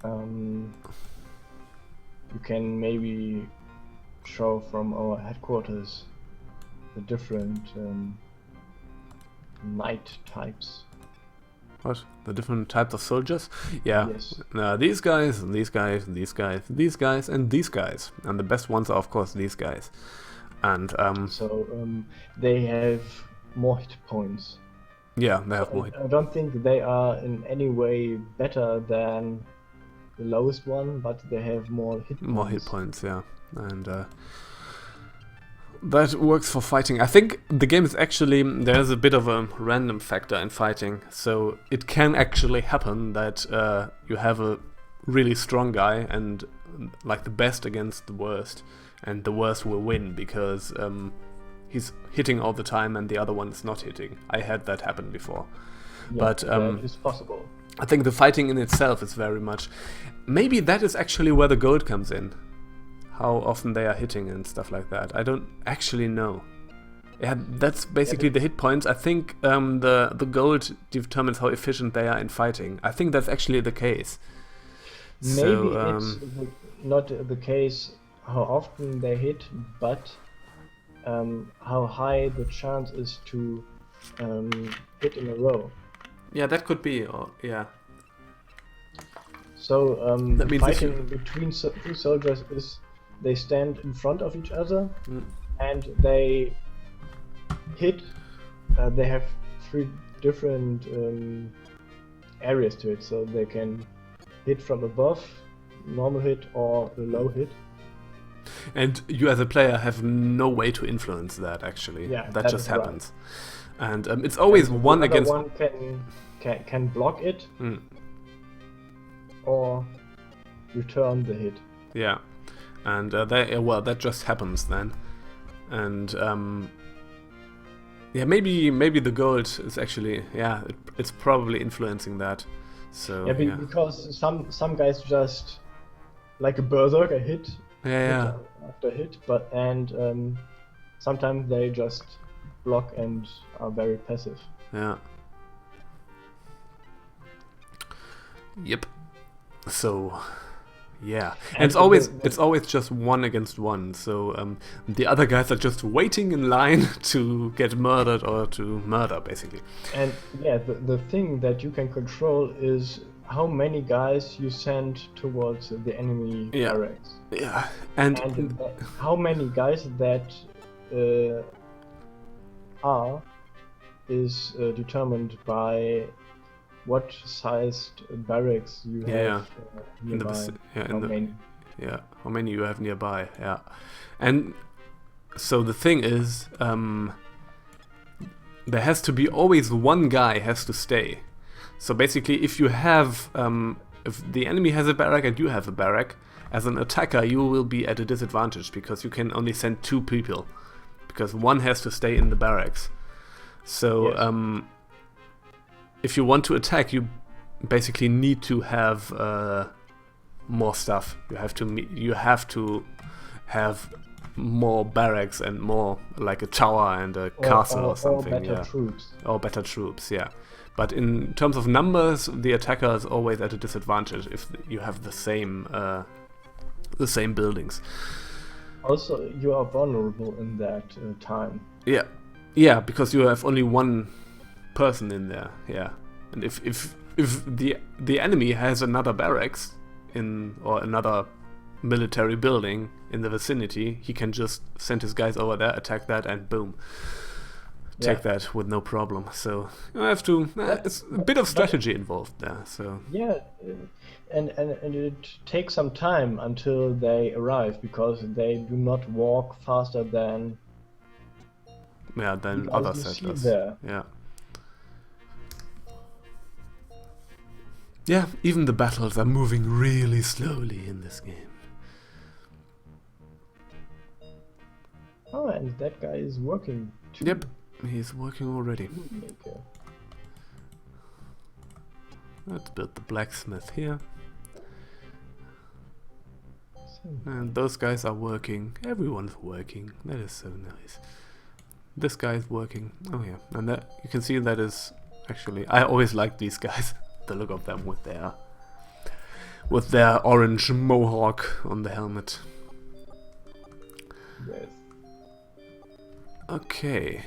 You can maybe show from our headquarters the different knight types. What? The different types of soldiers? Yeah. Yes. These guys, and these guys, and these guys, these guys, and these guys. And the best ones are, of course, these guys. And So they have more hit points. yeah, they have more hit. I don't think they are in any way better than the lowest one, but they have more hit points. More hit points, yeah. And that works for fighting. I think the game is actually, there's a bit of a random factor in fighting. So it can actually happen that you have a really strong guy and like the best against the worst. And the worst will win because he's hitting all the time and the other one is not hitting. I had that happen before. Yeah, But that is possible. I think the fighting in itself is very much... Maybe that is actually where the gold comes in. How often they are hitting and stuff like that. I don't actually know. Yeah, that's basically the hit points. I think the gold determines how efficient they are in fighting. I think that's actually the case. Maybe it's not the case how often they hit, but how high the chance is to hit in a row. Yeah, that could be, or yeah. So That means if fighting between 2 soldiers is they stand in front of each other and they hit. They have 3 different areas to it, so they can hit from above, normal hit, or a low hit. And you as a player have no way to influence that, actually. Yeah, that that just is right. happens. And it's always And one the other against... one can block it or return the hit. Yeah. And well, that just happens then. And Yeah, maybe the gold is actually, yeah, it's probably influencing that. So Yeah, because some guys just like a berserker hit yeah. after hit, and sometimes they just block and are very passive. Yeah. Yep. So, yeah, and it's always just 1 against 1. So the other guys are just waiting in line to get murdered or to murder, basically. And yeah, the thing that you can control is how many guys you send towards the enemy barracks. Yeah, and how many guys that are is determined by what sized barracks you have nearby. How many you have nearby. Yeah, and so the thing is, there has to be always one guy has to stay. So basically, if you have, if the enemy has a barrack and you have a barrack, as an attacker you will be at a disadvantage because you can only send 2 people, because one has to stay in the barracks. So if you want to attack, you basically need to have more stuff. You have to have more barracks and more, like a tower and a castle or something. Or better troops. Or better troops, yeah. But in terms of numbers, the attacker is always at a disadvantage if you have the same buildings. Also, you are vulnerable in that time. Yeah, because you have only one person in there. Yeah, and if the enemy has another barracks or another military building in the vicinity, he can just send his guys over there, attack that, and boom, take that with no problem. So you have to. It's a bit of strategy involved there. So yeah, and it takes some time until they arrive because they do not walk faster than other settlers. Yeah, even the battles are moving really slowly in this game. Oh, and that guy is working too. Yep, he's working already. Okay. Let's build the blacksmith here. And those guys are working. Everyone's working. That is so nice. This guy is working. Oh yeah, and that you can see that is actually. I always like these guys. The look of them with their orange mohawk on the helmet. Yes. Okay.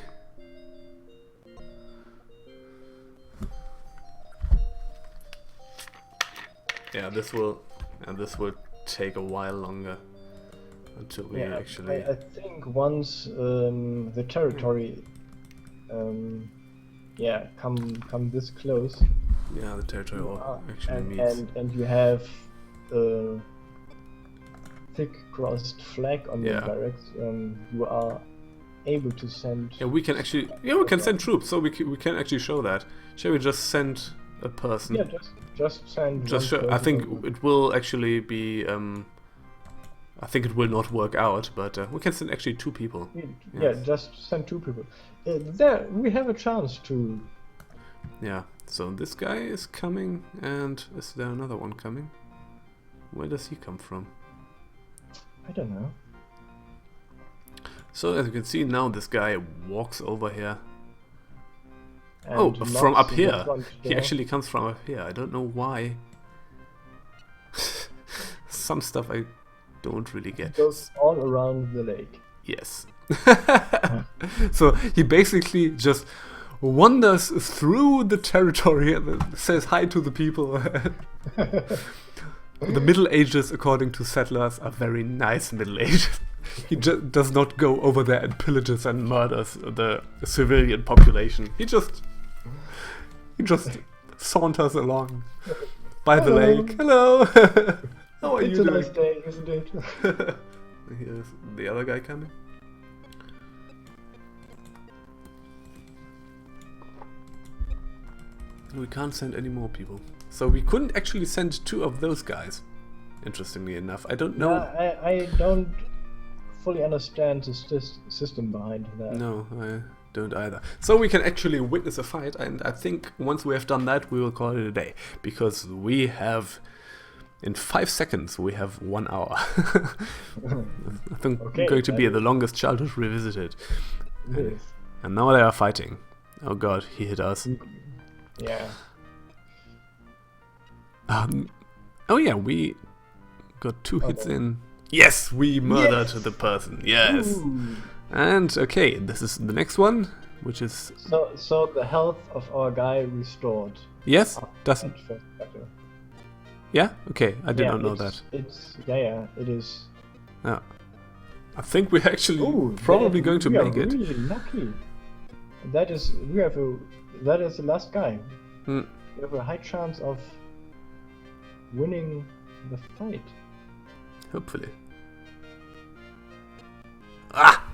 Yeah, this will take a while longer until we actually. I think once the territory, come this close. Yeah, the territory actually meets. And you have a thick crossed flag on your barracks. You are able to send. Yeah, we can actually. Yeah, we can send troops. So we can actually show that. Shall we just send a person? Yeah, just send. Just show. I think it will actually be. I think it will not work out, but we can send actually 2 people. Yeah, just send 2 people. There, we have a chance to. Yeah. So this guy is coming, and is there another one coming? Where does he come from? I don't know. So as you can see now, this guy walks over here. And from up here. He actually comes from up here. I don't know why. Some stuff I don't really get. It goes all around the lake. Yes. So he basically just wanders through the territory and says hi to the people. The Middle Ages, according to settlers, are very nice Middle Ages. He just does not go over there and pillages and murders the civilian population. He just saunters along by the lake. Hello. How are you doing? It's a nice day, isn't it? Here's the other guy coming. We can't send any more people. So we couldn't actually send 2 of those guys. Interestingly enough. I don't know. I don't fully understand the system behind that. No, don't either. So we can actually witness a fight, and I think once we have done that, we will call it a day, because we have, in 5 seconds, we have 1 hour. I think Okay, going to be that the longest childhood revisited. Yes. And now they are fighting. Oh god, he hit us. Yeah. Oh yeah, we got 2 hits Okay. in. Yes, we murdered Yes! the person. Yes. Ooh. And okay, this is the next one, which is So the health of our guy restored. yes. Does At first battle. yeah? Okay, I did Yeah, not know that. It's yeah, it is. Yeah. I think we're actually Ooh, probably going to we are make it. really lucky. That is that is the last guy. Hmm. We have a high chance of winning the fight. Hopefully. Ah!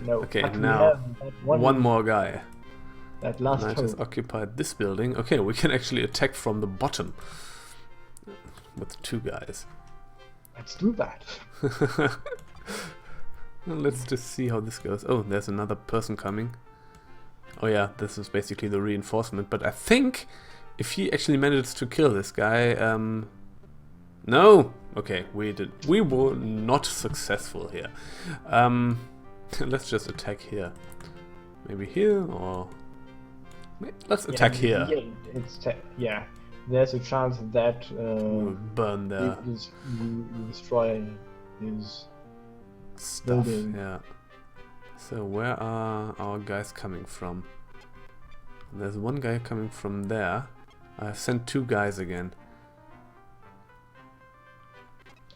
No. Okay, but we now have that one more guy. That last Knight has hope. occupied this building. Okay, we can actually attack from the bottom with 2 guys. Let's do that. Well, let's just see how this goes. Oh, there's another person coming. Oh yeah, this is basically the reinforcement. But I think if he actually manages to kill this guy, no. Okay, we were not successful here. Let's just attack here. Maybe here or let's attack here. Yeah, yeah. There's a chance that We'll burn their you destroy his stuff. building. Yeah. So where are our guys coming from? There's one guy coming from there. I've sent 2 guys again.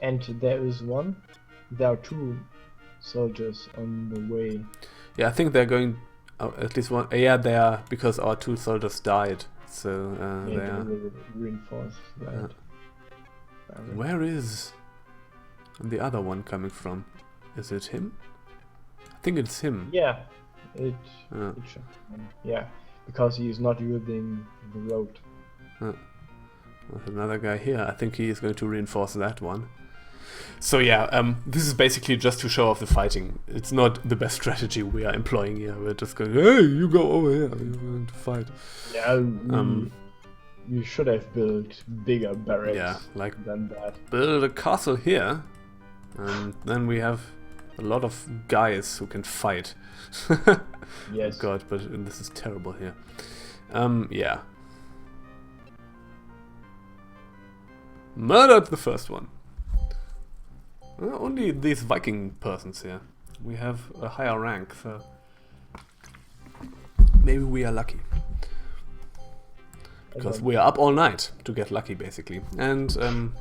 And there is one. There are 2 soldiers on the way. Yeah, I think they're going. Oh, at least one. Yeah, they are, because our 2 soldiers died. So they Yeah, are. they will reinforce that. Where is the other one coming from? Is it him? I think it's him. Yeah, it Uh, should. Yeah, because he is not using the road. There's another guy here. I think he is going to reinforce that one. So yeah, this is basically just to show off the fighting. It's not the best strategy we are employing here. We're just going, hey, you go over here. You're going to fight. Yeah, we should have built bigger barracks Yeah, like than that. build a castle here, and then we have a lot of guys who can fight. Yes. God, but this is terrible here. Yeah. Murdered the first one. Only these Viking persons here. We have a higher rank, so maybe we are lucky. Because we are up all night to get lucky, basically. And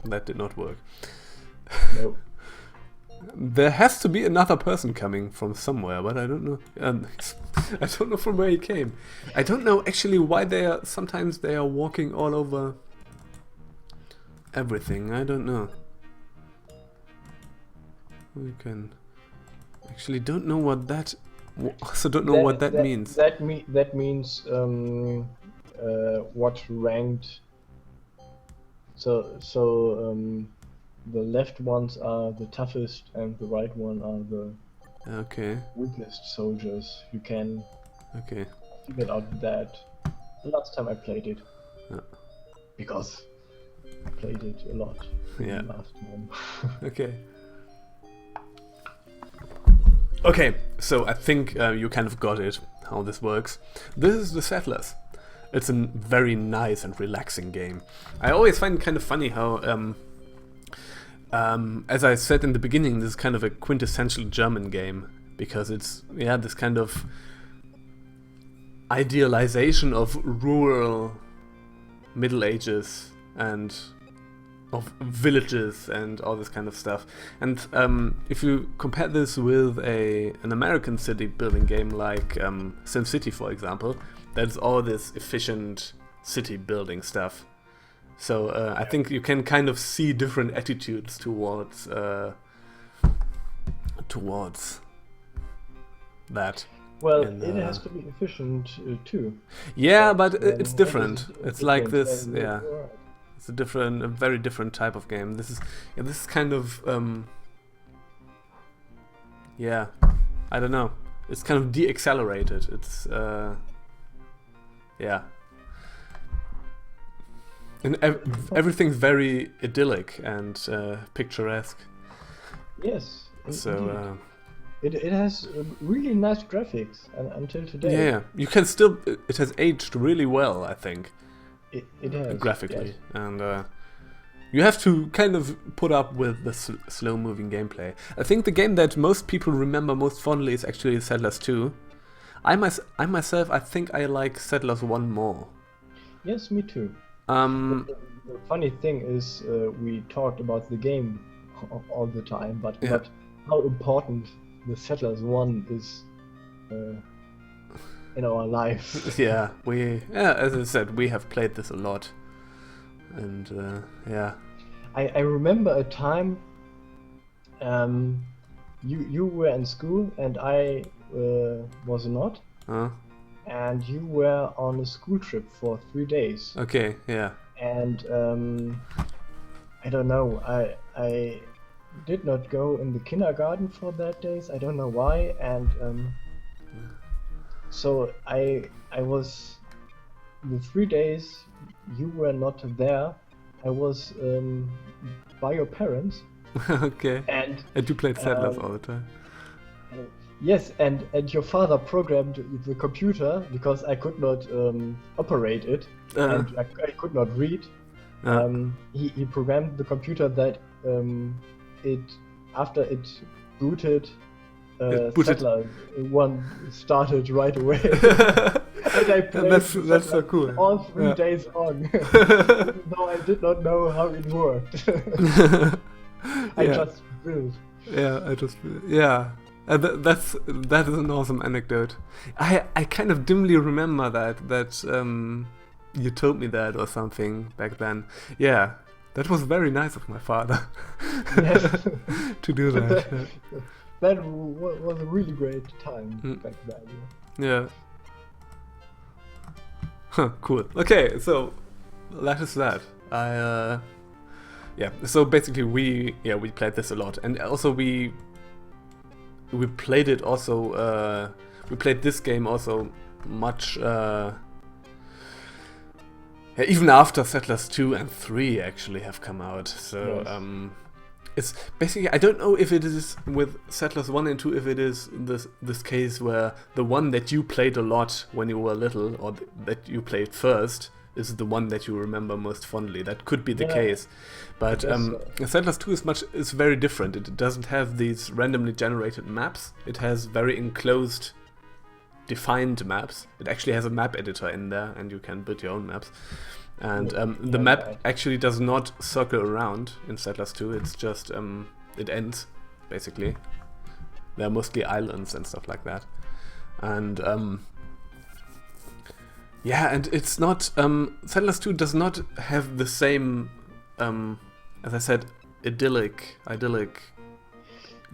that did not work. No. There has to be another person coming from somewhere, but I don't know. I don't know from where he came. I don't know actually why they are. Sometimes they are walking all over everything. I don't know. We can actually don't know what that. Also don't know what that means. That means what ranked. So the left ones are the toughest and the right one are the Okay. weakest soldiers. You can Okay. figure out that. The last time I played it. Yeah. Because I played it a lot. Yeah. Last time. Okay. Okay, so I think you kind of got it, how this works. This is the Settlers. It's a very nice and relaxing game. I always find it kind of funny how, as I said in the beginning, this is kind of a quintessential German game. Because it's, yeah, this kind of idealization of rural Middle Ages and of villages and all this kind of stuff. And if you compare this with an American city building game like SimCity, for example, that's all this efficient city building stuff. So I think you can kind of see different attitudes towards that. Well, it has to be efficient too. Yeah, but Then it's different. It's like this, and yeah. you're right. It's a very different type of game. This is kind of, yeah, I don't know. it's kind of de-accelerated. It's yeah, and everything's very idyllic and picturesque. Yes. So it has really nice graphics until today. yeah, you can still. It has aged really well, I think. It has graphically, yes. and you have to kind of put up with the slow-moving gameplay. I think the game that most people remember most fondly is actually Settlers 2. I myself, I think I like Settlers 1 more. Yes, me too. Um, The funny thing is, we talked about the game all the time, but how important the Settlers 1 is in our life. yeah, as I said, we have played this a lot, and yeah. I remember a time you were in school and I was not, and you were on a school trip for 3 days. Okay, yeah. And I don't know, I did not go in the kindergarten for that days. I don't know why, and so I was the 3 days you were not there. I was by your parents. Okay. And you played Settlers all the time. Yes, and your father programmed the computer because I could not operate it, and I could not read. He programmed the computer that after it booted, Settler 1 started right away. And I played that's so cool. all 3 days long. No, I did not know how it worked. I just built. That is an awesome anecdote. I kind of dimly remember that you told me that or something back then. Yeah, that was very nice of my father. Yes. To do that. That was a really great time back then. Yeah. Huh, cool. Okay, so that is that. So basically we played this a lot, and also we played it also. We played this game also much. Even after Settlers 2 and 3 actually have come out. So yes. It's basically, I don't know if it is with Settlers 1 and 2, if it is this case where the one that you played a lot when you were little, or that you played first, is the one that you remember most fondly. That could be the case. But Settlers 2 is very different. It doesn't have these randomly generated maps. It has very enclosed, defined maps. It actually has a map editor in there, and you can build your own maps. And the map actually does not circle around in Settlers 2. It's just it ends basically. There are mostly islands and stuff like that. And and it's not Settlers 2 does not have the same as I said, idyllic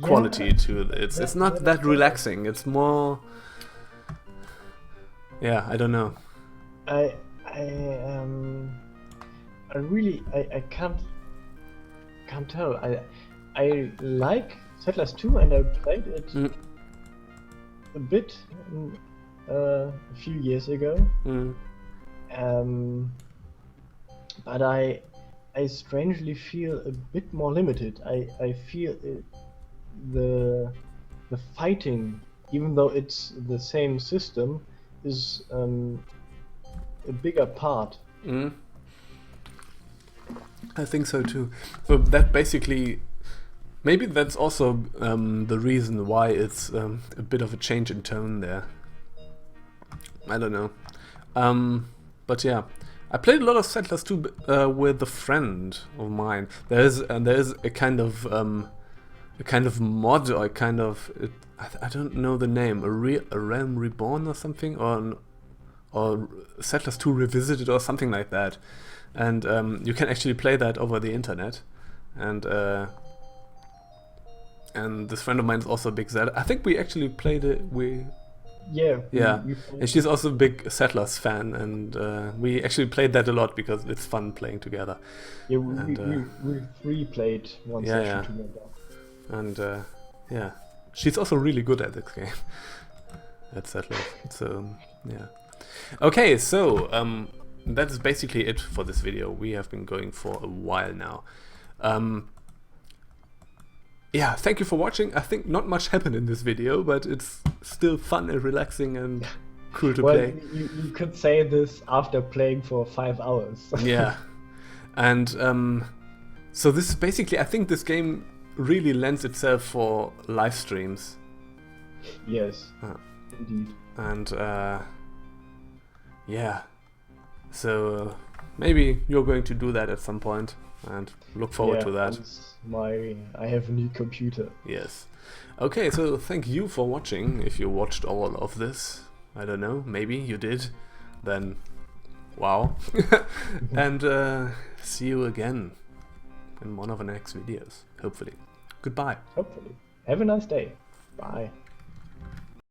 quality to it. It's not that relaxing. It's more I don't know. I can't tell. I like Settlers 2 and I played it a bit a few years ago. But I strangely feel a bit more limited. I feel the fighting, even though it's the same system, is a bigger part. I think so too. So that basically, maybe that's also the reason why it's a bit of a change in tone there. I don't know. But yeah, I played a lot of Settlers 2 with a friend of mine. There's a kind of mod, or a kind of I don't know the name, a Realm Reborn or something, or Settlers 2 Revisited or something like that. And you can actually play that over the internet. And this friend of mine is also a big Zelda. I think we actually played it. And she's also a big Settlers fan, and we actually played that a lot because it's fun playing together. Yeah, we played one session together. And she's also really good at this game. at Settlers. So yeah. Okay, so that's basically it for this video. We have been going for a while now. Yeah, thank you for watching. I think not much happened in this video, but it's still fun and relaxing and cool to play. You could say this after playing for 5 hours. Yeah. And so this is basically, I think this game really lends itself for live streams. Yes, indeed. And yeah, so maybe you're going to do that at some point, and look forward to that. I have a new computer. Yes. Okay, so thank you for watching. If you watched all of this, I don't know, maybe you did, then wow. And see you again in one of the next videos, hopefully. Goodbye. Hopefully. Have a nice day. Bye.